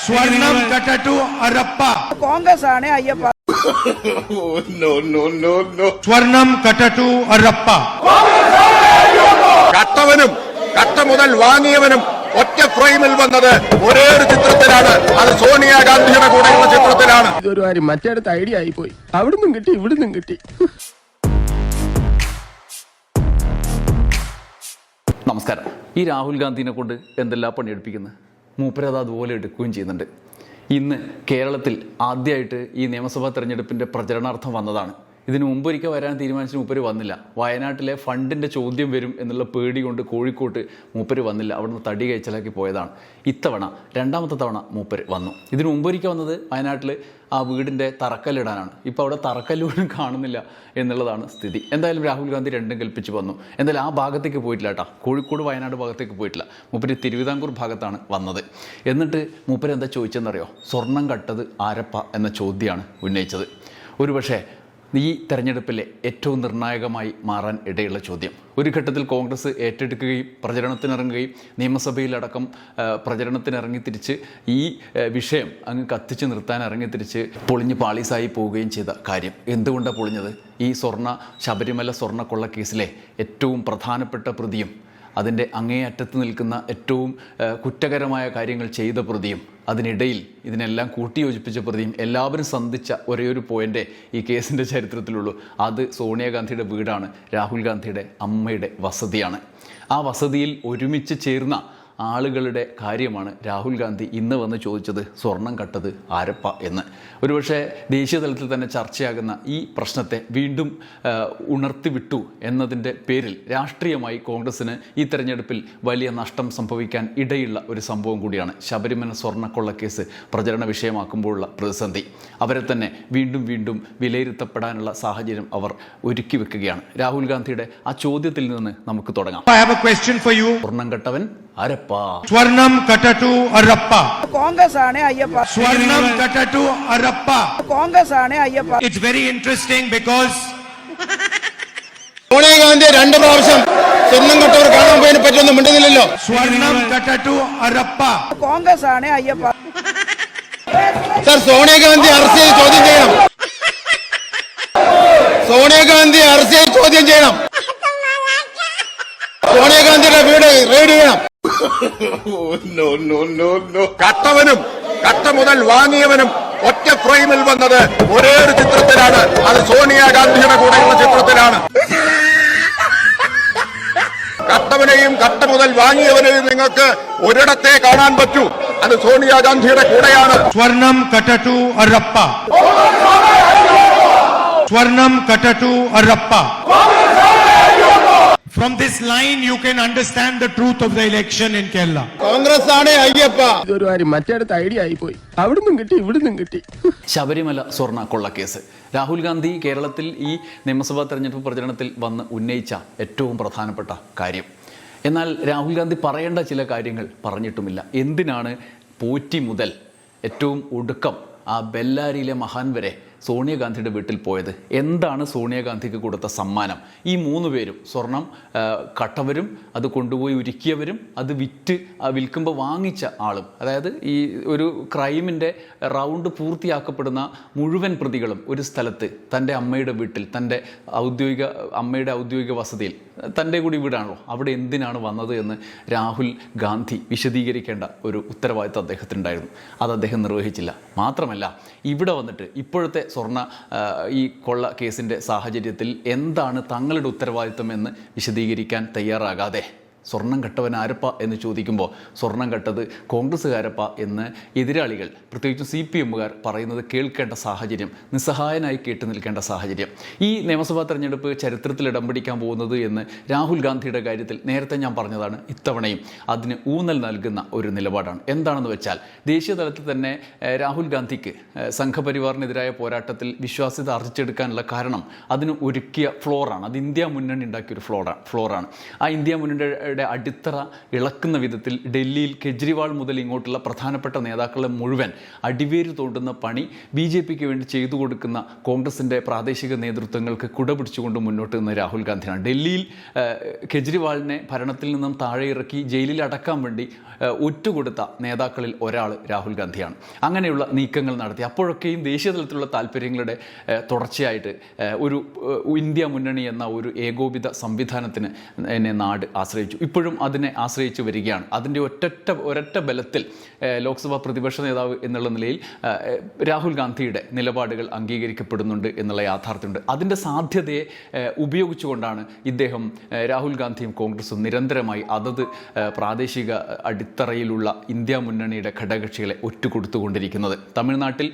സ്വർണം കട്ടു അരപ്പ കോൺഗ്രസ് ആണ് അയ്യപ്പ. സ്വർണം കട്ടു അരപ്പ. കട്ടവനും കട്ട മുതൽ വാങ്ങിയവനും ഒറ്റ ഫ്രെയിമിൽ വന്നത് ഒരേ ഒരു ചിത്രത്തിലാണ്. അത് സോണിയാഗാന്ധിയുടെ കൂടെയുള്ള ചിത്രത്തിലാണ്. ഇതൊരു കാര്യം മറ്റേടത്ത് ഐഡിയ ആയിപ്പോയി. അവിടുന്നും കിട്ടി ഇവിടുന്നും കിട്ടി. നമസ്കാരം. ഈ രാഹുൽ ഗാന്ധിനെ കൊണ്ട് എന്തെല്ലാം പണിയെടുപ്പിക്കുന്നത്? മൂപ്പരത് അതുപോലെ എടുക്കുകയും ചെയ്യുന്നുണ്ട്. ഇന്ന് കേരളത്തിൽ ആദ്യമായിട്ട് ഈ നിയമസഭാ തെരഞ്ഞെടുപ്പിൻ്റെ പ്രചരണാർത്ഥം വന്നതാണ്. ഇതിനു മുമ്പൊരിക്കൽ വരാൻ തീരുമാനിച്ച മൂപ്പര് വന്നില്ല. വയനാട്ടിലെ ഫണ്ടിൻ്റെ ചോദ്യം വരും എന്നുള്ള പേടി കൊണ്ട് കോഴിക്കോട്ട് മൂപ്പര് വന്നില്ല. അവിടുന്ന് തടി കഴിച്ചലാക്കി പോയതാണ്. ഇത്തവണ രണ്ടാമത്തെ തവണ മൂപ്പര് വന്നു. ഇതിനു മുമ്പൊരിക്കൽ വന്നത് വയനാട്ടിൽ ആ വീടിൻ്റെ തറക്കല്ലിടാനാണ്. ഇപ്പോൾ അവിടെ തറക്കല്ലുപോലും കാണുന്നില്ല എന്നുള്ളതാണ് സ്ഥിതി. എന്തായാലും രാഹുൽ ഗാന്ധി രണ്ടും കൽപ്പിച്ച് വന്നു. എന്തായാലും ആ ഭാഗത്തേക്ക് പോയിട്ടില്ല കേട്ടോ. കോഴിക്കോട് വയനാട് ഭാഗത്തേക്ക് പോയിട്ടില്ല. മൂപ്പര് തിരുവിതാംകൂർ ഭാഗത്താണ് വന്നത്. എന്നിട്ട് മൂപ്പര് എന്താ ചോദിച്ചതെന്നറിയോ? സ്വർണം കട്ടത് ആരപ്പ എന്ന ചോദ്യമാണ് ഉന്നയിച്ചത്. ഒരുപക്ഷെ ഈ തെരഞ്ഞെടുപ്പിലെ ഏറ്റവും നിർണായകമായി മാറാൻ ഇടയുള്ള ചോദ്യം. ഒരു ഘട്ടത്തിൽ കോൺഗ്രസ് ഏറ്റെടുക്കുകയും പ്രചരണത്തിനിറങ്ങുകയും നിയമസഭയിലടക്കം പ്രചരണത്തിനിറങ്ങിത്തിരിച്ച് ഈ വിഷയം അങ്ങ് കത്തിച്ച് നിർത്താൻ ഇറങ്ങിത്തിരിച്ച് പൊളിഞ്ഞ് പാളീസായി പോവുകയും ചെയ്ത കാര്യം. എന്തുകൊണ്ടാണ് പൊളിഞ്ഞത്? ഈ ശബരിമല സ്വർണ്ണക്കൊള്ള കേസിലെ ഏറ്റവും പ്രധാനപ്പെട്ട പ്രതിയും അതിൻ്റെ അങ്ങേയറ്റത്ത് നിൽക്കുന്ന ഏറ്റവും കുറ്റകരമായ കാര്യങ്ങൾ ചെയ്ത പ്രതിയും അതിനിടയിൽ ഇതിനെല്ലാം കൂട്ടിയോജിപ്പിച്ച പ്രതിയും എല്ലാവരും സന്ധിച്ച ഒരേയൊരു പോയിൻ്റേ ഈ കേസിൻ്റെ ചരിത്രത്തിലുള്ളൂ. അത് സോണിയാഗാന്ധിയുടെ വീടാണ്, രാഹുൽ ഗാന്ധിയുടെ അമ്മയുടെ വസതിയാണ്. ആ വസതിയിൽ ഒരുമിച്ച് ചേർന്ന ആളുകളുടെ കാര്യമാണ് രാഹുൽ ഗാന്ധി ഇന്ന് വന്ന് ചോദിച്ചത് സ്വർണം കട്ടത് ആരപ്പ എന്ന്. ഒരുപക്ഷെ ദേശീയ തലത്തിൽ തന്നെ ചർച്ചയാകുന്ന ഈ പ്രശ്നത്തെ വീണ്ടും ഉണർത്തിവിട്ടു എന്നതിൻ്റെ പേരിൽ രാഷ്ട്രീയമായി കോൺഗ്രസ്സിന് ഈ തെരഞ്ഞെടുപ്പിൽ വലിയ നഷ്ടം സംഭവിക്കാൻ ഇടയുള്ള ഒരു സംഭവം കൂടിയാണ് ശബരിമല സ്വർണ്ണക്കൊള്ളക്കേസ് പ്രചരണ വിഷയമാക്കുമ്പോഴുള്ള പ്രതിസന്ധി. അവരെ തന്നെ വീണ്ടും വീണ്ടും വിലയിരുത്തപ്പെടാനുള്ള സാഹചര്യം അവർ ഒരുക്കി വെക്കുകയാണ്. രാഹുൽ ഗാന്ധിയുടെ ആ ചോദ്യത്തിൽ നിന്ന് നമുക്ക് തുടങ്ങാം. സ്വർണം കട്ടവൻ ആരപ്പ. സ്വർണം കട്ടു അരപ്പ. കോൺഗ്രസ് ആണ് അയ്യപ്പ. സ്വർണം കട്ടു അരപ്പ. കോൺഗ്രസ് ആണ് Ayyappa. It's very interesting because Sonia Gandhi 2 പ്രാവശ്യം സ്വർണം കട്ടവർ കാണാൻ പോയതിനെ പറ്റിയൊന്നും മിണ്ടുന്നില്ലല്ലോ. സ്വർണം കട്ടു അരപ്പ. കോൺഗ്രസ് ആണ് അയ്യപ്പ. സർ, സോണിയാഗാന്ധി അറസ്റ്റ് ചെയ്ത് ചോദ്യം ചെയ്യണം. സോണിയാഗാന്ധി അറസ്റ്റ് ചെയ്ത് ചോദ്യം ചെയ്യണം. സോണിയാഗാന്ധിയുടെ വീട് റെയ്ഡ് ചെയ്യണം. കട്ടവനും കട്ട മുതൽ വാങ്ങിയവനും ഒറ്റ ഫ്രെയിമിൽ വന്നത് ഒരേ ഒരു ചിത്രത്തിലാണ്. അത് സോണിയാഗാന്ധിയുടെ കൂടെയുള്ള ചിത്രത്തിലാണ്. കട്ടവനെയും കട്ട മുതൽ വാങ്ങിയവനെയും നിങ്ങൾക്ക് ഒരിടത്തെ കാണാൻ പറ്റൂ. അത് സോണിയാഗാന്ധിയുടെ കൂടെയാണ്. സ്വർണം കട്ടു അരപ്പ. സ്വർണം കട്ടു അരപ്പ. From this line you can understand the truth of the election in Kerala. Congress ആണ് അയ്യപ്പ. ഇതൊരു കാര്യം മറ്റേടത്ത് ഐഡിയ ആയിപ്പോയി. അവിടുന്നും കിട്ടി ഇവിടുന്നും കിട്ടി. ശബരിമല സ്വർണ്ണ കൊള്ളക്കേസ് രാഹുൽ ഗാന്ധി കേരളത്തിൽ ഈ നിയമസഭാ തെരഞ്ഞെടുപ്പ് പ്രചരണത്തിൽ വന്ന് ഉന്നയിച്ച ഏറ്റവും പ്രധാനപ്പെട്ട കാര്യം. എന്നാൽ രാഹുൽ ഗാന്ധി പറയേണ്ട ചില കാര്യങ്ങൾ പറഞ്ഞിട്ടുമില്ല. എന്തിനാണ് പോറ്റി മുതൽ ഏറ്റവും ഒടുക്കം ആ ബെല്ലാരിയിലെ മഹാൻ വരെ സോണിയാഗാന്ധിയുടെ വീട്ടിൽ പോയത്? എന്താണ് സോണിയാഗാന്ധിക്ക് കൊടുത്ത സമ്മാനം? ഈ 3 പേരും സ്വർണം കട്ടവരും അത് കൊണ്ടുപോയി ഉരുക്കിയവരും അത് വിൽക്കുമ്പോൾ വാങ്ങിച്ച ആളും, അതായത് ഈ ഒരു ക്രൈമിൻ്റെ റൗണ്ട് പൂർത്തിയാക്കപ്പെടുന്ന മുഴുവൻ പ്രതികളും ഒരു സ്ഥലത്ത് തൻ്റെ അമ്മയുടെ വീട്ടിൽ, തൻ്റെ അമ്മയുടെ ഔദ്യോഗിക വസതിയിൽ, തൻ്റെ കൂടി വീടാണല്ലോ, അവിടെ എന്തിനാണ് വന്നത് എന്ന് രാഹുൽ ഗാന്ധി വിശദീകരിക്കേണ്ട ഒരു ഉത്തരവാദിത്വം അദ്ദേഹത്തിനുണ്ടായിരുന്നു. അത് അദ്ദേഹം നിർവഹിച്ചില്ല. മാത്രമല്ല, ഇവിടെ വന്നിട്ട് ഇപ്പോഴത്തെ ഈ കൊള്ള കേസിൻ്റെ സാഹചര്യത്തിൽ എന്താണ് തങ്ങളുടെ ഉത്തരവാദിത്വം എന്ന് വിശദീകരിക്കാൻ തയ്യാറാകാതെ സ്വർണം കട്ടവൻ ആരപ്പ എന്ന് ചോദിക്കുമ്പോൾ സ്വർണം കട്ടത് കോൺഗ്രസ്സുകാരപ്പ എന്ന് എതിരാളികൾ, പ്രത്യേകിച്ചും CPMകാർ പറയുന്നത് കേൾക്കേണ്ട സാഹചര്യം, നിസ്സഹായനായി കേട്ടു നിൽക്കേണ്ട സാഹചര്യം. ഈ നിയമസഭാ തെരഞ്ഞെടുപ്പ് ചരിത്രത്തിൽ ഇടം പിടിക്കാൻ പോകുന്നത് എന്ന് രാഹുൽ ഗാന്ധിയുടെ കാര്യത്തിൽ നേരത്തെ ഞാൻ പറഞ്ഞതാണ്. ഇത്തവണയും അതിന് ഊന്നൽ നൽകുന്ന ഒരു നിലപാടാണ്. എന്താണെന്ന് വെച്ചാൽ ദേശീയ തലത്തിൽ തന്നെ രാഹുൽ ഗാന്ധിക്ക് സംഘപരിവാറിനെതിരായ പോരാട്ടത്തിൽ വിശ്വാസ്യത ആർജിച്ചെടുക്കാനുള്ള കാരണം അതിന് ഒരുക്കിയ ഫ്ലോറാണ്. അത് ഇന്ത്യ മുന്നണി ഉണ്ടാക്കിയൊരു ഫ്ലോറാണ്. ആ ഇന്ത്യ മുന്നണിയുടെ മുന്നണിയുടെ അടിത്തറ ഇളക്കുന്ന വിധത്തിൽ ഡൽഹിയിൽ കെജ്രിവാൾ മുതൽ ഇങ്ങോട്ടുള്ള പ്രധാനപ്പെട്ട നേതാക്കളെ മുഴുവൻ അടിവേര് തോണ്ടുന്ന പണി BJPക്ക് വേണ്ടി ചെയ്തു കൊടുക്കുന്ന കോൺഗ്രസിൻ്റെ പ്രാദേശിക നേതൃത്വങ്ങൾക്ക് കുട പിടിച്ചുകൊണ്ട് മുന്നോട്ട് നിന്ന് രാഹുൽ ഗാന്ധിയാണ്. ഡൽഹിയിൽ കെജ്രിവാളിനെ ഭരണത്തിൽ നിന്നും താഴെ ഇറക്കി ജയിലിൽ അടക്കാൻ വേണ്ടി ഒറ്റുകൊടുത്ത നേതാക്കളിൽ ഒരാൾ രാഹുൽ ഗാന്ധിയാണ്. അങ്ങനെയുള്ള നീക്കങ്ങൾ നടത്തി. അപ്പോഴൊക്കെയും ദേശീയ തലത്തിലുള്ള താല്പര്യങ്ങളുടെ തുടർച്ചയായിട്ട് ഒരു ഇന്ത്യ മുന്നണി എന്ന ഒരു ഏകോപിത സംവിധാനത്തിന് എന്നെ നാട് ആശ്രയിച്ചു. ഇപ്പോഴും അതിനെ ആശ്രയിച്ചു വരികയാണ്. അതിൻ്റെ ഒരൊറ്റ ബലത്തിൽ ലോക്സഭാ പ്രതിപക്ഷ നേതാവ് എന്നുള്ള നിലയിൽ രാഹുൽ ഗാന്ധിയുടെ നിലപാടുകൾ അംഗീകരിക്കപ്പെടുന്നുണ്ട് എന്നുള്ള യാഥാർത്ഥ്യമുണ്ട്. അതിൻ്റെ സാധ്യതയെ ഉപയോഗിച്ചുകൊണ്ടാണ് ഇദ്ദേഹം രാഹുൽ ഗാന്ധിയും കോൺഗ്രസും നിരന്തരമായി അതത് പ്രാദേശിക അടിത്തറയിലുള്ള ഇന്ത്യ മുന്നണിയുടെ ഘടകകക്ഷികളെ ഒറ്റുകൊടുത്തുകൊണ്ടിരിക്കുന്നത്. തമിഴ്നാട്ടിൽ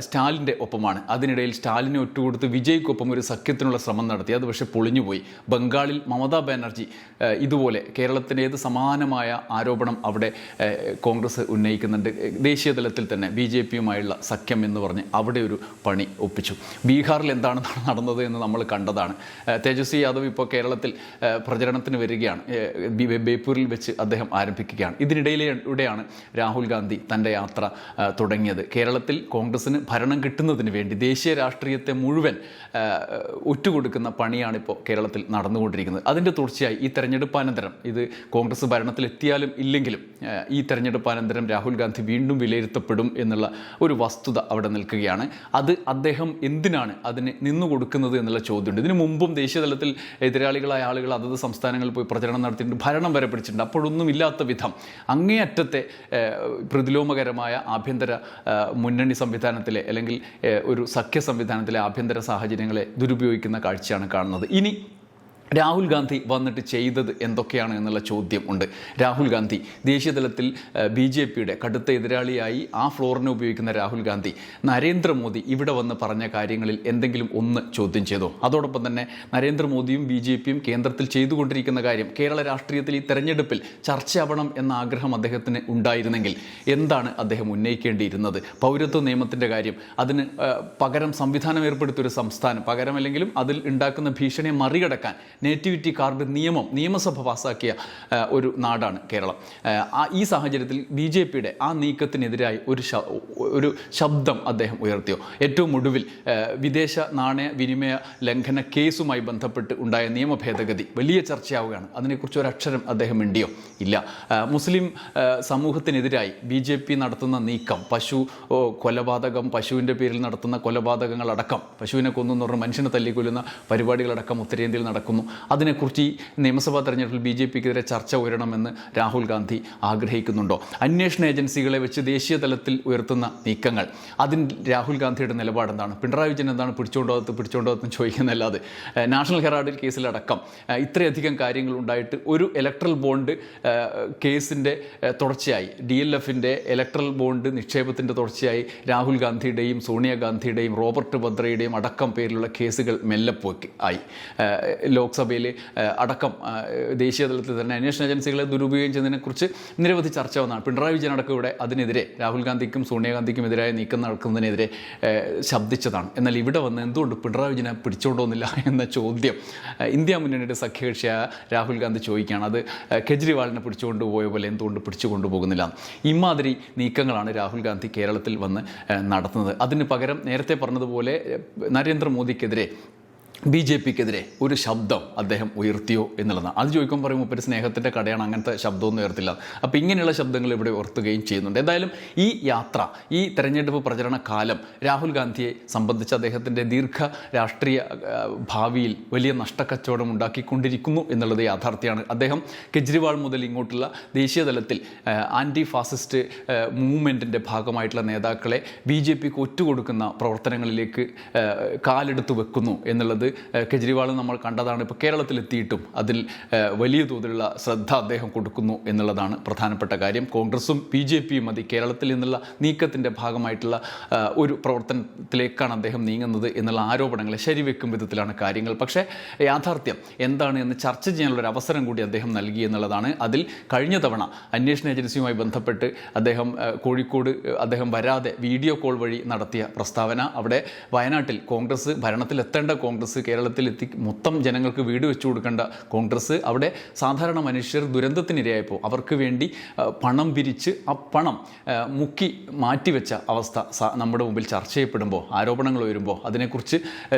സ്റ്റാലിൻ്റെ ഒപ്പമാണ്. അതിനിടയിൽ സ്റ്റാലിനെ ഒറ്റുകൊടുത്ത് വിജയ്ക്കൊപ്പം ഒരു സഖ്യത്തിനുള്ള ശ്രമം നടത്തി. അത് പക്ഷേ പൊളിഞ്ഞുപോയി. ബംഗാളിൽ മമതാ ബാനർജി ഇതുപോലെ കേരളത്തിനേത് സമാനമായ ആരോപണം അവിടെ കോൺഗ്രസ് ഉന്നയിക്കുന്നുണ്ട്. ദേശീയ തലത്തിൽ തന്നെ BJPയുമായുള്ള സഖ്യം എന്ന് പറഞ്ഞ് അവിടെ ഒരു പണി ഒപ്പിച്ചു. ബീഹാറിൽ എന്താണ് നടന്നത് എന്ന് നമ്മൾ കണ്ടതാണ്. തേജസ്വി യാദവ് ഇപ്പോൾ കേരളത്തിൽ പ്രചരണത്തിന് വരികയാണ്. ബേപ്പൂരിൽ വെച്ച് അദ്ദേഹം ആരംഭിക്കുകയാണ്. ഇതിനിടയിലൂടെയാണ് രാഹുൽ ഗാന്ധി തൻ്റെ യാത്ര തുടങ്ങിയത്. കേരളത്തിൽ കോൺഗ്രസിന് ഭരണം കിട്ടുന്നതിന് വേണ്ടി ദേശീയ രാഷ്ട്രീയത്തെ മുഴുവൻ ഒറ്റുകൊടുക്കുന്ന പണിയാണിപ്പോൾ കേരളത്തിൽ നടന്നുകൊണ്ടിരിക്കുന്നത്. അതിൻ്റെ തുടർച്ചയായി ഈ തെരഞ്ഞെടുപ്പാനന്തരം, ഇത് കോൺഗ്രസ് ഭരണത്തിലെത്തിയാലും ഇല്ലെങ്കിലും ഈ തെരഞ്ഞെടുപ്പാനന്തരം രാഹുൽ ഗാന്ധി വീണ്ടും വിലയിരുത്തപ്പെടും എന്നുള്ള ഒരു വസ്തുത അവിടെ നിൽക്കുകയാണ്. അത് അദ്ദേഹം എന്തിനാണ് അതിന് നിന്നുകൊടുക്കുന്നത് എന്നുള്ള ചോദ്യമുണ്ട്. ഇതിനു മുമ്പും ദേശീയ തലത്തിൽ എതിരാളികളായ ആളുകൾ അതത് സംസ്ഥാനങ്ങളിൽ പോയി പ്രചരണം നടത്തിയിട്ടുണ്ട്, ഭരണം വരെ പിടിച്ചിട്ടുണ്ട്. അപ്പോഴൊന്നും ഇല്ലാത്ത വിധം അങ്ങേയറ്റത്തെ പ്രതിലോമകരമായ ആഭ്യന്തര മുന്നണി സംവിധാനത്തിലെ അല്ലെങ്കിൽ ഒരു സഖ്യ സംവിധാനത്തിലെ ആഭ്യന്തര സാഹചര്യങ്ങളെ ദുരുപയോഗിക്കുന്ന കാഴ്ചയാണ് കാണുന്നത്. ഇനി രാഹുൽ ഗാന്ധി വന്നിട്ട് ചെയ്തത് എന്തൊക്കെയാണ് എന്നുള്ള ചോദ്യം ഉണ്ട്. രാഹുൽ ഗാന്ധി ദേശീയ തലത്തിൽ BJPയുടെ കടുത്ത എതിരാളിയായി ആ ഫ്ലോറിനെ ഉപയോഗിക്കുന്ന രാഹുൽ ഗാന്ധി നരേന്ദ്രമോദി ഇവിടെ വന്ന് പറഞ്ഞ കാര്യങ്ങളിൽ എന്തെങ്കിലും ഒന്ന് ചോദ്യം ചെയ്തോ? അതോടൊപ്പം തന്നെ നരേന്ദ്രമോദിയും BJPയും കേന്ദ്രത്തിൽ ചെയ്തുകൊണ്ടിരിക്കുന്ന കാര്യം കേരള രാഷ്ട്രീയത്തിൽ ഈ തെരഞ്ഞെടുപ്പിൽ ചർച്ചയാവണം എന്ന ആഗ്രഹം അദ്ദേഹത്തിന് ഉണ്ടായിരുന്നെങ്കിൽ എന്താണ് അദ്ദേഹം ഉന്നയിക്കേണ്ടിയിരുന്നത്? പൗരത്വ നിയമത്തിൻ്റെ കാര്യം, അതിന് പകരം സംവിധാനം ഏർപ്പെടുത്തിയൊരു സംസ്ഥാനം, പകരമല്ലെങ്കിലും അതിൽ ഉണ്ടാക്കുന്ന ഭീഷണിയെ മറികടക്കാൻ നേറ്റിവിറ്റി കാർഡ് നിയമസഭ പാസ്സാക്കിയ ഒരു നാടാണ് കേരളം. ഈ സാഹചര്യത്തിൽ BJPയുടെ ആ നീക്കത്തിനെതിരായി ഒരു ശബ്ദം അദ്ദേഹം ഉയർത്തിയോ? ഏറ്റവും ഒടുവിൽ വിദേശ നാണയ വിനിമയ ലംഘന കേസുമായി ബന്ധപ്പെട്ട് ഉണ്ടായ നിയമ ഭേദഗതി വലിയ ചർച്ചയാവുകയാണ്. അതിനെക്കുറിച്ച് ഒരക്ഷരം അദ്ദേഹം മിണ്ടിയോ? ഇല്ല. മുസ്ലിം സമൂഹത്തിനെതിരായി BJP നടത്തുന്ന നീക്കം, കൊലപാതകം, പശുവിൻ്റെ പേരിൽ നടത്തുന്ന കൊലപാതകങ്ങളടക്കം, പശുവിനെ കൊന്നു പറഞ്ഞ മനുഷ്യനെ തല്ലിക്കൊല്ലുന്ന പരിപാടികളടക്കം ഉത്തരേന്ത്യയിൽ നടക്കുന്നു. അതിനെക്കുറിച്ച് ഈ നിയമസഭാ തെരഞ്ഞെടുപ്പിൽ BJPക്കെതിരെ ചർച്ച ഉയരണമെന്ന് രാഹുൽ ഗാന്ധി ആഗ്രഹിക്കുന്നുണ്ടോ? അന്വേഷണ ഏജൻസികളെ വെച്ച് ദേശീയ തലത്തിൽ ഉയർത്തുന്ന നീക്കങ്ങൾ, അതിൽ രാഹുൽ ഗാന്ധിയുടെ നിലപാടെന്താണ്? പിണറായി വിജയൻ എന്താണ് പിടിച്ചോണ്ടോകത്ത് ചോദിക്കുന്നതല്ലാതെ നാഷണൽ ഹെറാൾഡ് കേസിലടക്കം ഇത്രയധികം കാര്യങ്ങൾ ഉണ്ടായിട്ട് ഒരു ഇലക്ട്രൽ ബോണ്ട് കേസിൻ്റെ തുടർച്ചയായി, DLFൻ്റെ ഇലക്ട്രൽ ബോണ്ട് നിക്ഷേപത്തിൻ്റെ തുടർച്ചയായി രാഹുൽ ഗാന്ധിയുടെയും സോണിയാഗാന്ധിയുടെയും റോബർട്ട് വദ്രയുടെയും അടക്കം പേരിലുള്ള കേസുകൾ മെല്ലെപ്പോയി ആയി. ലോക്സഭയിൽ അടക്കം ദേശീയ തലത്തിൽ തന്നെ അന്വേഷണ ഏജൻസികളെ ദുരുപയോഗം ചെയ്യുന്നതിനെക്കുറിച്ച് നിരവധി ചർച്ച വന്നതാണ്. പിണറായി വിജയൻ അടക്കം ഇവിടെ അതിനെതിരെ രാഹുൽ ഗാന്ധിക്കും സോണിയാഗാന്ധിക്കും എതിരായ നീക്കം നടക്കുന്നതിനെതിരെ ശബ്ദിച്ചതാണ്. എന്നാൽ ഇവിടെ വന്ന് എന്തുകൊണ്ട് പിണറായി വിജയനെ പിടിച്ചുകൊണ്ടുവന്നില്ല എന്ന ചോദ്യം ഇന്ത്യ മുന്നണിയുടെ സഖ്യകക്ഷിയായ രാഹുൽ ഗാന്ധി ചോദിക്കുകയാണ്. അത് കെജ്രിവാളിനെ പിടിച്ചുകൊണ്ടുപോയ പോലെ എന്തുകൊണ്ട് പിടിച്ചുകൊണ്ടുപോകുന്നില്ല? ഇമാതിരി നീക്കങ്ങളാണ് രാഹുൽ ഗാന്ധി കേരളത്തിൽ വന്ന് നടത്തുന്നത്. അതിന് പകരം നേരത്തെ പറഞ്ഞതുപോലെ നരേന്ദ്രമോദിക്കെതിരെ BJPക്കെതിരെ ഒരു ശബ്ദം അദ്ദേഹം ഉയർത്തിയോ എന്നുള്ളതാണ്. അത് ചോദിക്കുമ്പോൾ പറയും മുപ്പര് സ്നേഹത്തിൻ്റെ കടയാണ്, അങ്ങനത്തെ ശബ്ദമൊന്നും ഉയർത്തില്ല. അപ്പോൾ ഇങ്ങനെയുള്ള ശബ്ദങ്ങൾ ഇവിടെ ഉയർത്തുകയും ചെയ്യുന്നുണ്ട്. എന്തായാലും ഈ യാത്ര, ഈ തെരഞ്ഞെടുപ്പ് പ്രചരണ കാലം രാഹുൽ ഗാന്ധിയെ സംബന്ധിച്ച് അദ്ദേഹത്തിൻ്റെ ദീർഘ രാഷ്ട്രീയ ഭാവിയിൽ വലിയ നഷ്ടക്കച്ചവടം ഉണ്ടാക്കിക്കൊണ്ടിരിക്കുന്നു എന്നുള്ളത് യാഥാർത്ഥ്യമാണ്. അദ്ദേഹം കെജ്രിവാൾ മുതൽ ഇങ്ങോട്ടുള്ള ദേശീയ തലത്തിൽ ആൻറ്റി ഫാസിസ്റ്റ് മൂവ്മെൻറ്റിൻ്റെ ഭാഗമായിട്ടുള്ള നേതാക്കളെ BJPക്ക് ഒറ്റുകൊടുക്കുന്ന പ്രവർത്തനങ്ങളിലേക്ക് കാലെടുത്ത് വെക്കുന്നു എന്നുള്ളത് കെജ്രിവാൾ നമ്മൾ കണ്ടതാണ്. ഇപ്പോൾ കേരളത്തിലെത്തിയിട്ടും അതിൽ വലിയ തോതിലുള്ള ശ്രദ്ധ അദ്ദേഹം കൊടുക്കുന്നു എന്നുള്ളതാണ് പ്രധാനപ്പെട്ട കാര്യം. കോൺഗ്രസും BJPയും മതി കേരളത്തിൽ നിന്നുള്ള നീക്കത്തിൻ്റെ ഭാഗമായിട്ടുള്ള ഒരു പ്രവർത്തനത്തിലേക്കാണ് അദ്ദേഹം നീങ്ങുന്നത് എന്നുള്ള ആരോപണങ്ങളെ ശരിവെക്കും വിധത്തിലാണ് കാര്യങ്ങൾ. പക്ഷേ യാഥാർത്ഥ്യം എന്താണ് എന്ന് ചർച്ച ചെയ്യാനുള്ളൊരു അവസരം കൂടി അദ്ദേഹം നൽകി എന്നുള്ളതാണ്. അതിൽ കഴിഞ്ഞ തവണ അന്വേഷണ ഏജൻസിയുമായി ബന്ധപ്പെട്ട് അദ്ദേഹം കോഴിക്കോട് അദ്ദേഹം വരാതെ വീഡിയോ കോൾ വഴി നടത്തിയ പ്രസ്താവന, അവിടെ വയനാട്ടിൽ കോൺഗ്രസ് ഭരണത്തിലെത്തേണ്ട കോൺഗ്രസ് കോൺഗ്രസ്, കേരളത്തിലെത്തി മൊത്തം ജനങ്ങൾക്ക് വീട് വെച്ചു കൊടുക്കേണ്ട കോൺഗ്രസ് അവിടെ സാധാരണ മനുഷ്യർ ദുരന്തത്തിനിരയായപ്പോൾ അവർക്ക് വേണ്ടി പണം പിരിച്ച് ആ പണം മുക്കി മാറ്റിവെച്ച അവസ്ഥ നമ്മുടെ മുമ്പിൽ ചർച്ച ചെയ്യപ്പെടുമ്പോൾ, ആരോപണങ്ങൾ വരുമ്പോൾ അതിനെക്കുറിച്ച്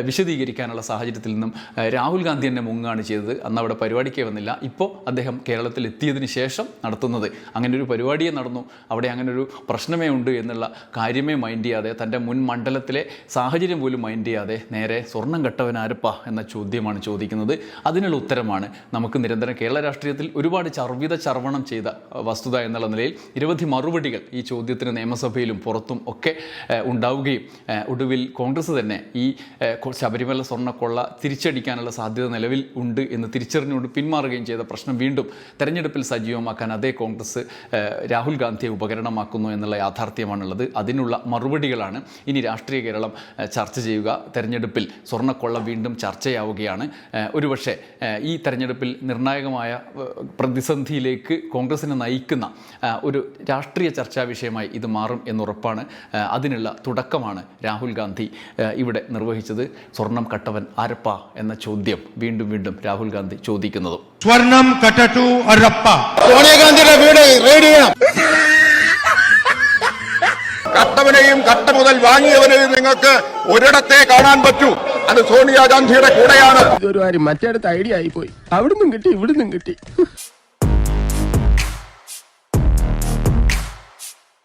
വിശദീകരിക്കാനുള്ള സാഹചര്യത്തിൽ നിന്നും രാഹുൽ ഗാന്ധി തന്നെ മുങ്ങാണ് ചെയ്തത്. അന്ന് അവിടെ പരിപാടിക്ക് വന്നില്ല. ഇപ്പോൾ അദ്ദേഹം കേരളത്തിൽ എത്തിയതിന് ശേഷം നടത്തുന്നത് അങ്ങനെ ഒരു പരിപാടിയെ നടന്നു, അവിടെ അങ്ങനെ ഒരു പ്രശ്നമേ ഉണ്ട് എന്നുള്ള കാര്യമേ മൈൻഡ് ചെയ്യാതെ, തൻ്റെ മുൻ മണ്ഡലത്തിലെ സാഹചര്യം പോലും മൈൻഡ് ചെയ്യാതെ നേരെ സ്വർണം കട്ടവനാരപ്പ എന്ന ചോദ്യമാണ് ചോദിക്കുന്നത്. അതിനുള്ള ഉത്തരമാണ് നമുക്ക് നിരന്തരം കേരള രാഷ്ട്രീയത്തിൽ ഒരുപാട് ചർവണം ചെയ്ത വസ്തുത എന്നുള്ള നിലയിൽ നിരവധി മറുപടികൾ ഈ ചോദ്യത്തിന് നിയമസഭയിലും പുറത്തും ഒക്കെ ഉണ്ടാവുകയും ഒടുവിൽ കോൺഗ്രസ് തന്നെ ഈ ശബരിമല സ്വർണ്ണക്കൊള്ള തിരിച്ചടിക്കാനുള്ള സാധ്യത നിലവിൽ ഉണ്ട് എന്ന് തിരിച്ചറിഞ്ഞുകൊണ്ട് പിന്മാറുകയും ചെയ്ത പ്രശ്നം വീണ്ടും തെരഞ്ഞെടുപ്പിൽ സജീവമാക്കാൻ അതേ കോൺഗ്രസ് രാഹുൽ ഗാന്ധിയെ ഉപകരണമാക്കുന്നു എന്നുള്ള യാഥാർത്ഥ്യമാണുള്ളത്. അതിനുള്ള മറുപടികളാണ് ഇനി രാഷ്ട്രീയ കേരളം ചർച്ച ചെയ്യുക. തെരഞ്ഞെടുപ്പിൽ സ്വർണ്ണക്കൊള്ള വീണ്ടും ചർച്ചയാവുകയാണ്. ഒരുപക്ഷെ ഈ തെരഞ്ഞെടുപ്പിൽ നിർണായകമായ പ്രതിസന്ധിയിലേക്ക് കോൺഗ്രസിനെ നയിക്കുന്ന ഒരു രാഷ്ട്രീയ ചർച്ചാ വിഷയമായി ഇത് മാറും എന്നുറപ്പാണ്. അതിനുള്ള തുടക്കമാണ് രാഹുൽ ഗാന്ധി ഇവിടെ നിർവഹിച്ചത്. സ്വർണം കട്ടവൻ ആരപ്പ എന്ന ചോദ്യം വീണ്ടും വീണ്ടും രാഹുൽ ഗാന്ധി ചോദിക്കുന്നതും. സ്വർണം കട്ടു അരപ്പ. സോണിയാഗാന്ധിയുടെ വീട് റെയ്ഡ് ചെയ്യണം. കട്ടവനെയും കട്ട മുതൽ വാങ്ങിയവനെയും നിങ്ങൾക്ക് ഒരിടത്തെ കാണാൻ പറ്റൂ. അത് സോണിയാഗാന്ധിയുടെ കൂടെയാണ്. ഇതൊരു കാര്യം മറ്റേടത്ത് ഐഡിയ ആയിപ്പോയി. അവിടുന്നും കിട്ടി ഇവിടുന്നും കിട്ടി.